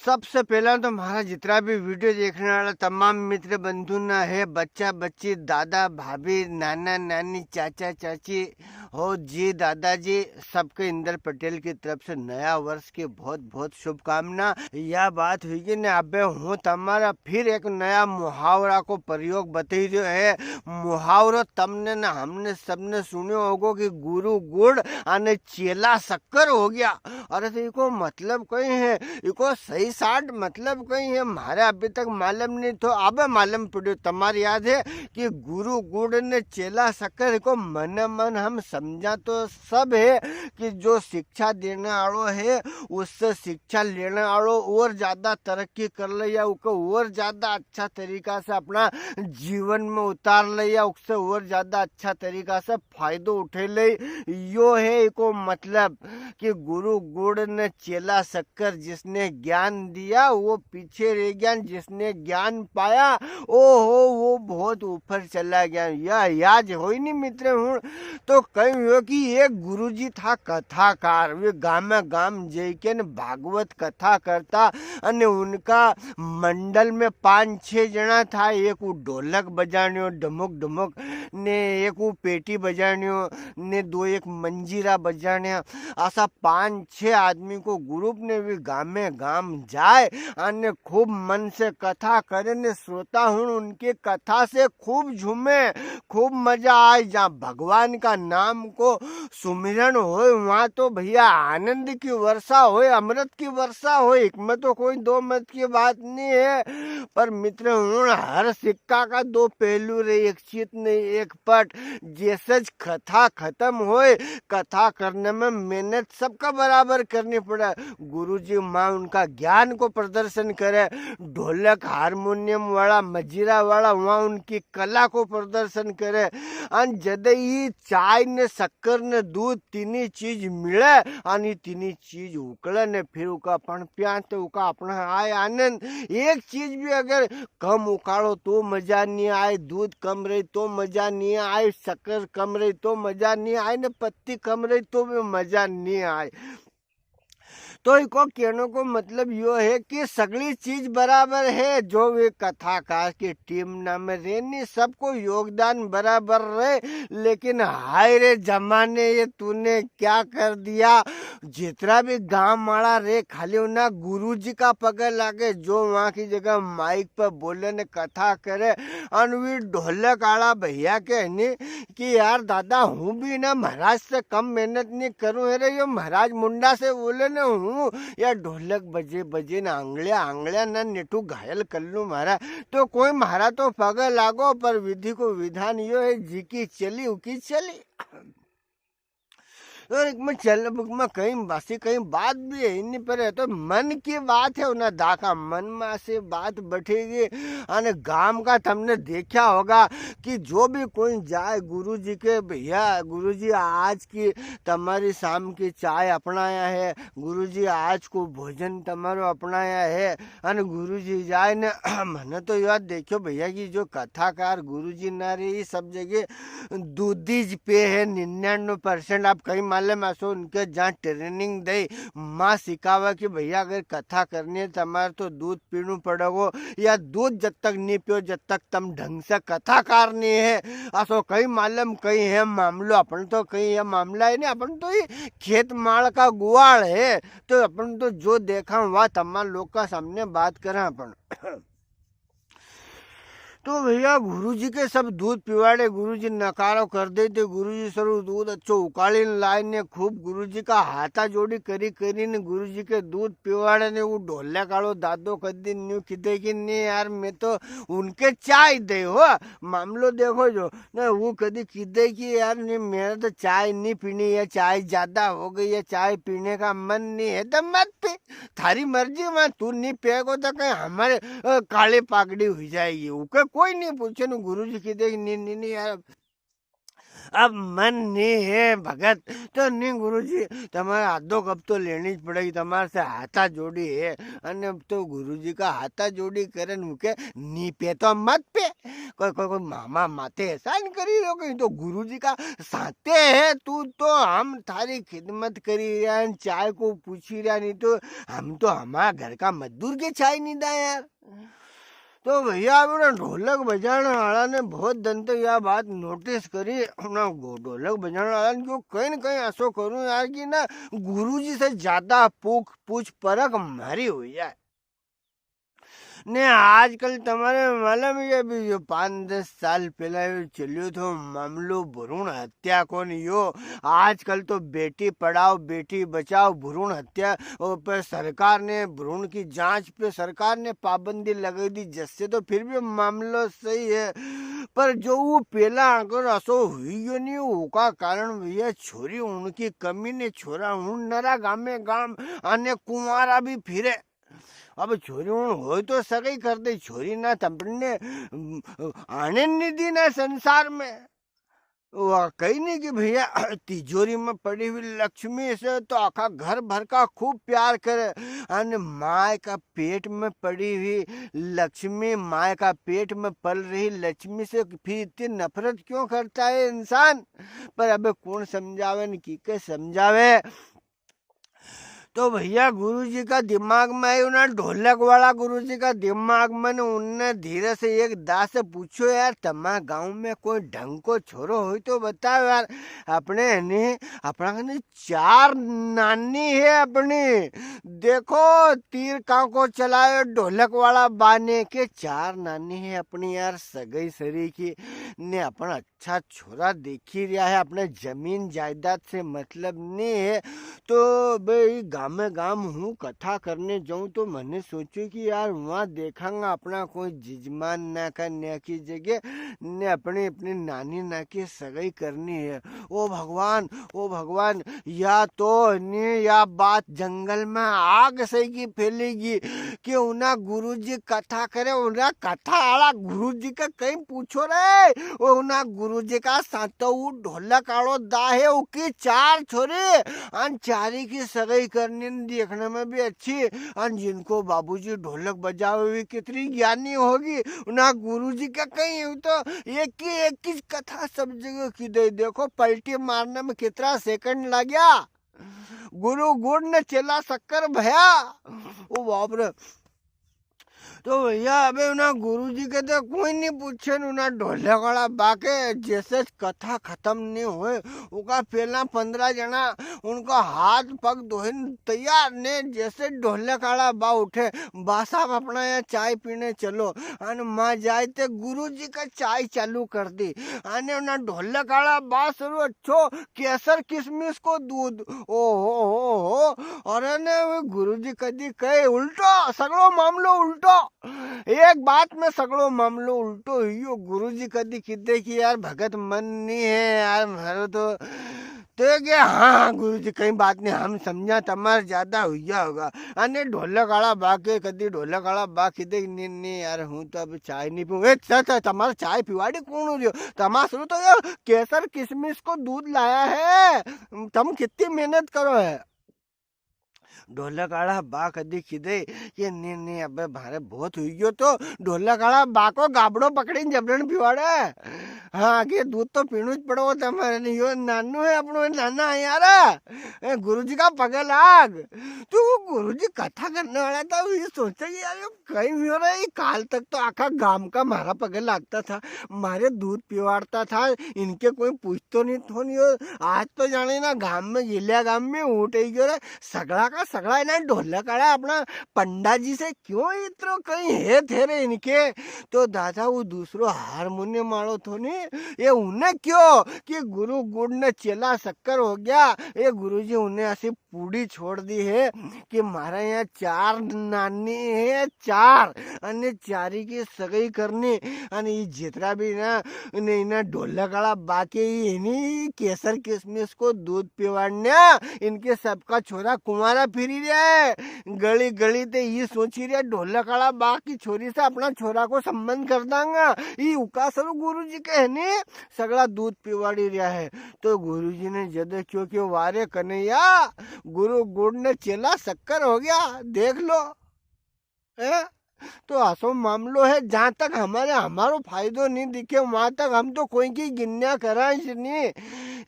सबसे पहला तो हमारा जितना भी वीडियो देखने वाला तमाम मित्र बंधु ना है, बच्चा बच्ची, दादा भाभी, नाना नानी, चाचा चाची हो जी, दादाजी, सबके इंदर पटेल की तरफ से नया वर्ष की बहुत बहुत शुभकामना। यह बात हुई कि ना अबे हूँ तमारा फिर एक नया मुहावरा को प्रयोग बता जो है। मुहावरो तमने ना हमने सबने सुने होगो कि गुरु गुड़ और चेला शक्कर हो गया। अरे तो इको मतलब कहीं है, इको सही साठ मतलब कहीं है, हमारे अभी तक मालूम नहीं तो अब मालूम पड़ो। तुम्हारी याद है कि गुरु गुड़ ने चेला शक्कर को मन मन हम समझा तो सब है कि जो शिक्षा देने वालों है उससे शिक्षा लेने वालों और ज्यादा तरक्की कर ले या उसको और ज्यादा अच्छा तरीका से अपना जीवन में उतार ले या उससे और ज्यादा अच्छा तरीका से फायदो उठे ले। यो है इको मतलब कि गुरु गुड़ ने चेला शक्कर, जिसने ज्ञान दिया वो पीछे रह गया, जिसने ज्ञान पाया ओहो वो बहुत ऊपर चला गया। यह याद हो ही नहीं मित्र हूँ तो कहीं हो कि एक गुरुजी था कथाकार, वे गाम गाम जैके भागवत कथा करता અને उनका मंडल में 5-6 जना था। एक वो ढोलक बजाण्यो ढमुक ढमुक ने, एक वो पेटी बजाण्यो ने, 2 एक मंजीरा बजाण्या। ऐसा 5-6 आदमी को ग्रुप ने भी गामे गाम जाए और खूब मन से कथा करे ने श्रोता हूँ उनके कथा से खूब झूमे, खूब मजा आए। जहाँ भगवान का नाम को सुमिरन हो वहाँ तो भैया आनंद की वर्षा हो, अमृत की वर्षा हो, इसमें तो कोई दो मत की बात नहीं है। पर मित्र हूँ हर सिक्का का 2 पहलू रहे, एक चित नहीं एक पट। जैसे कथा खत्म होए, कथा करने में मेहनत सबका बराबर करनी पड़े। गुरुजी माँ उनका ज्ञान को प्रदर्शन करे, ढोलक हारमोनियम वाला मजीरा वाला वहाँ उनकी कला को प्रदर्शन करे। और जद ही चाय ने शक्कर ने दूध तीनी चीज मिले और तीनी चीज उकले ने फिर उका अपन प्या तो उका अपना आए आनंद। एक चीज भी अगर कम उकाड़ो तो मजा नहीं आए, दूध कम रही तो मजा नहीं आए, शक्कर कम रही तो मजा नहीं आए, ने पत्ती कम रही तो भी मजा नहीं आए। तो इको कहने को मतलब यो है कि सगली चीज बराबर है। जो वे कथाकार की टीम ना में रहनी सबको योगदान बराबर रहे, लेकिन हाय रे जमाने ये तूने क्या कर दिया। जितना भी गांव वाला रे खाली ना गुरुजी का पकड़ लागे, जो वहाँ की जगह माइक पर बोले ने कथा करे। अनवी ढोलक आला भैया के नहीं कि यार दादा हूँ भी ना महाराज से कम मेहनत नहीं करूँ है रे, यो महाराज मुंडा से बोले ना हूँ या ढोलक बजे बजे ना आंगलिया आंगलिया ना नेटू घायल कर लू मारा तो कोई मारा तो पग लागो। पर विधि को विधान यो है, जी की चली उकी चली। और एक में चल बुक में कहीं बासी कहीं बात भी है नहीं पर है तो मन की बात है ना दाका मन में से बात बैठेगी। और गांव का तुमने देखा होगा कि जो भी कोई जाए गुरुजी के भैया गुरुजी आज की तुम्हारी शाम की चाय अपनाया है, गुरुजी आज को भोजन तुम्हारो अपनाया है। और गुरुजी जाए न मैंने तो याद देखो भैया की जो कथाकार गुरुजी ना रही सब जगह दूधीज पे है 99%। आप कहीं मालूम ऐसो उनके जहाँ ट्रेनिंग दे माँ सिखावा कि भैया अगर कथा करनी है तुम्हारे तो दूध पीनू पड़ेगो, या दूध जब तक नहीं पियो जब तक तुम ढंग से कथाकार नहीं है। ऐसो कहीं मालूम कहीं है मामलो, अपन तो कहीं है मामला है नहीं, अपन तो ये खेत माल का गुआड़ है तो अपन तो जो देखा वह तमाम लोग का सामने बात करें अपन। तो भैया गुरुजी के सब दूध पिवाड़े, गुरुजी नकारो कर देते, गुरुजी सर दूध अच्छो उकाली लाए ने खूब गुरुजी का हाथा जोड़ी करी करी ने गुरुजी के दूध पिवाड़े ने। वो ढोले कालो दादो कदी न्यू किते कि नहीं यार मैं तो उनके चाय दे हो मामलो देखो जो ना वो कदी किते कि यार नहीं मेरा तो चाय नहीं पीनी है, चाय ज्यादा हो गई है, चाय पीने का मन नहीं है तो मत पी, थारी मर्जी में तू नहीं पिएगो तो कहीं हमारे काले पाकड़ी हो जाएगी। कोई नहीं पूछे न गुरुजी की देख नहीं यार अब मन नहीं है भगत तो नहीं गुरुजी તમારે આધો કપ તો લેણી જ પડે તમારે से हाथा जोड़ी है અને तो गुरुजी का हाथा जोड़ी करे मुके नी पे तो मत पे कोई कोई कोई मामा माते ऐसा नहीं करी रहो कहीं तो गुरुजी का साथे है तू तो हम थारी खिदमत करी रहा है चाय को पूछी रहा नहीं तो हम तो हमारा घर का मजदूर के चाय नहीं दा यार तो भैया अपना ढोलक बजाने वाला ने बहुत दिन तक यह बात नोटिस करी अपना ढोलक बजाने वाला ने क्यों कहीं न कहीं ऐसा करूं यार कि ना गुरुजी से ज्यादा पूछ परख मारी हुई है ने आजकल तुम्हारे मालूम है भी जो 5-10 साल पहला चलियो तो मामलो भ्रूण हत्या को नहीं हो आजकल तो बेटी पढ़ाओ बेटी बचाओ भ्रूण हत्या पर सरकार ने भ्रूण की जांच पे सरकार ने पाबंदी लगा दी जिससे तो फिर भी मामलो सही है पर जो वो पहला अगर असो हुई नहीं उसका कारण भैया छोरी उनकी कमी ने छोरा उन नरा गामे गाम आने कुंवारा भी फिरे अब छोरी हो तो सगाई कर दे छोरी ना तपने आने नहीं दी ना संसार में वह कही नहीं कि भैया तिजोरी में पड़ी हुई लक्ष्मी से तो आखा घर भर का खूब प्यार करे और माँ का पेट में पड़ी हुई लक्ष्मी माँ का पेट में पल रही लक्ष्मी से फिर इतनी नफरत क्यों करता है इंसान पर अब कौन समझावे न की के समझावे तो भैया गुरुजी का दिमाग में आई उन्हें ढोलक वाला गुरुजी का दिमाग में उनने धीरे से एक दास से पूछो यार तमा गांव में कोई ढंग को छोरो हो तो बताओ यार अपने नहीं अपना 4 नानी है अपनी देखो तीर का को चलाए ढोलक वाला बाने के 4 नानी है अपनी यार सगई सरी की ने अपना अच्छा छोरा देखी रहा है अपने जमीन जायदाद से मतलब नहीं है तो भाई गामे गाम हूँ कथा करने जाऊँ तो मैंने सोचू कि यार वहाँ देखांगा अपना कोई जिजमान ना का न्या की जगह ने अपनी अपनी नानी ना की सगाई करनी है ओ भगवान या तो ने या बात जंगल में आग से की फैलेगी कि उन्हें गुरुजी कथा करे उन्हें कथा आला गुरुजी का कहीं पूछो रे वो उन्हें गुरुजी का सातो ढोलक आड़ो दा है उसकी 4 छोरे अन चारी की सगाई करनी देखने में भी अच्छी और जिनको बाबूजी ढोलक बजावे हुई कितनी ज्ञानी होगी ना गुरुजी का कहीं तो एक ही कथा सब जगह की दे देखो पलटी मारने में कितना सेकंड लग गया गुरु गुड़ ने चला शक्कर भया ओ बाप रे तो भैया अबे ना गुरुजी के तो कोई नहीं पूछे ना ढोलक वाला बाके जैसे कथा खत्म नहीं हुए उनका पहला 15 जना उनका हाथ पग धोने तैयार ने जैसे ढोलक वाला बा उठे बा साहब अपना यहाँ चाय पीने चलो अन माँ जाए तो गुरुजी का चाय चालू कर दी आने ना ढोलक वाला बा शुरू अच्छो केसर किशमिश को दूध ओ हो और ने गुरुजी कदी कहे उल्टो सगड़ो मामलो उल्टो एक बात में सगड़ो मामलो उल्टो हियो गुरुजी कदी किदे की यार भगत मन नहीं है यार मारो तो क्या हाँ गुरुजी कहीं बात नहीं हम समझा तमार ज्यादा हुआ होगा अने ढोलक वाला बा के कदी ढोलक वाला बा किदे नहीं यार हूँ तो अब चाय नहीं पीऊँ तुम्हारा चाय पिवाड़ी कौन हो रही हो तमा शुरू तो यार केसर किशमिश को दूध लाया है तुम कितनी मेहनत करो है ढोलक आड़ा बा कदी खिदे ये नहीं अबे भारे बहुत हुई गयो तो ढोलक आड़ा बा को गाबड़ो पकड़ी जबरन पिवाड़े हाँ आगे दूध तो पीणु ज पड़ो तमारे नहीं यो नानू है अपनो नाना है यार गुरुजी का पगे लाग तो गुरुजी कथा करने वाला था ये सोचा कि यार कहीं भी हो रहा है काल तक तो आखा गांव का मारा पगे लागता था मारे दूध पिवाड़ता था इनके कोई पूछतो नहीं तो नहीं हो आज तो जाने ना गांव में गिलिया गांव में उठ ही गयो रे सगड़ा का सगड़ा ना ढोलक आड़ा अपना पंडा जी से क्यों इतरो कहीं है थे रे इनके तो दादा वो दूसरो हारमोनियम मारो तो नहीं ये उन्हें क्यों कि गुरु गुड़ ने चेला शक्कर हो गया ये गुरुजी उन्हें ऐसी पूड़ी छोड़ दी है कि हमारा यहाँ 4 नानी है 4 अन्य चारी की सगाई करनी अन्य ये जितना भी ना इन्हें ढोलक वाला बाकी इन्हीं केसर किशमिश को दूध पिवाड़ना इनके सबका छोरा कुमारा फिर फिरी रहा है, गली गली ते ये सोची रहा ढोलक वाला बाग की छोरी से अपना छोरा को संबंध कर दांगा। ये उका सर गुरुजी कहने सगला दूध पिवाड़ी रहा है। तो गुरुजी ने जद क्यों वारे कन्हैया गुरु गुड़ ने चेला शक्कर हो गया, देख लो है। तो असो मामलो है, जहाँ तक हमारो फायदो नहीं दिखे वहां तक हम तो कोई की गिन्या कराए नहीं।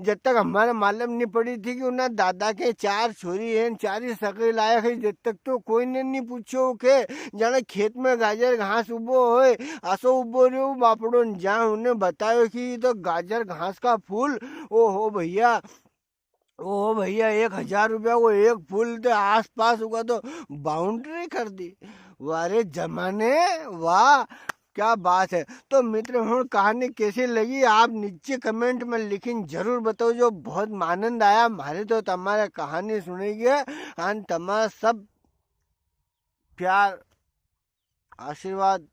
जब तक हमारे मालूम नहीं पड़ी थी कि उन्हें दादा के 4 छोरी हैं, 4 ही सकरी लायक है, जब तक तो कोई ने नहीं पूछो के जाने खेत में गाजर घास उबो होए असो उबो रे बापड़ो, जहाँ उन्हें बतायो कि तो गाजर घास का फूल। ओ हो भैया 1,000 रुपया को एक फूल तो आस पास होगा तो बाउंड्री कर दी। वारे जमाने वाह क्या बात है। तो मित्र हूँ कहानी कैसी लगी आप नीचे कमेंट में लिखिन जरूर बताओ। जो बहुत आनंद आया मारे तो तमारे कहानी सुनेगी और तमारा सब प्यार आशीर्वाद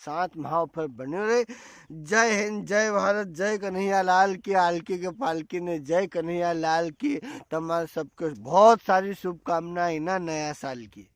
साथ महा पर बने रहे। जय हिंद, जय भारत, जय कन्हैया लाल की, आलकी के पालकी ने जय कन्हैया लाल की। तमारे सबके बहुत सारी शुभकामनाएं ना नया साल की।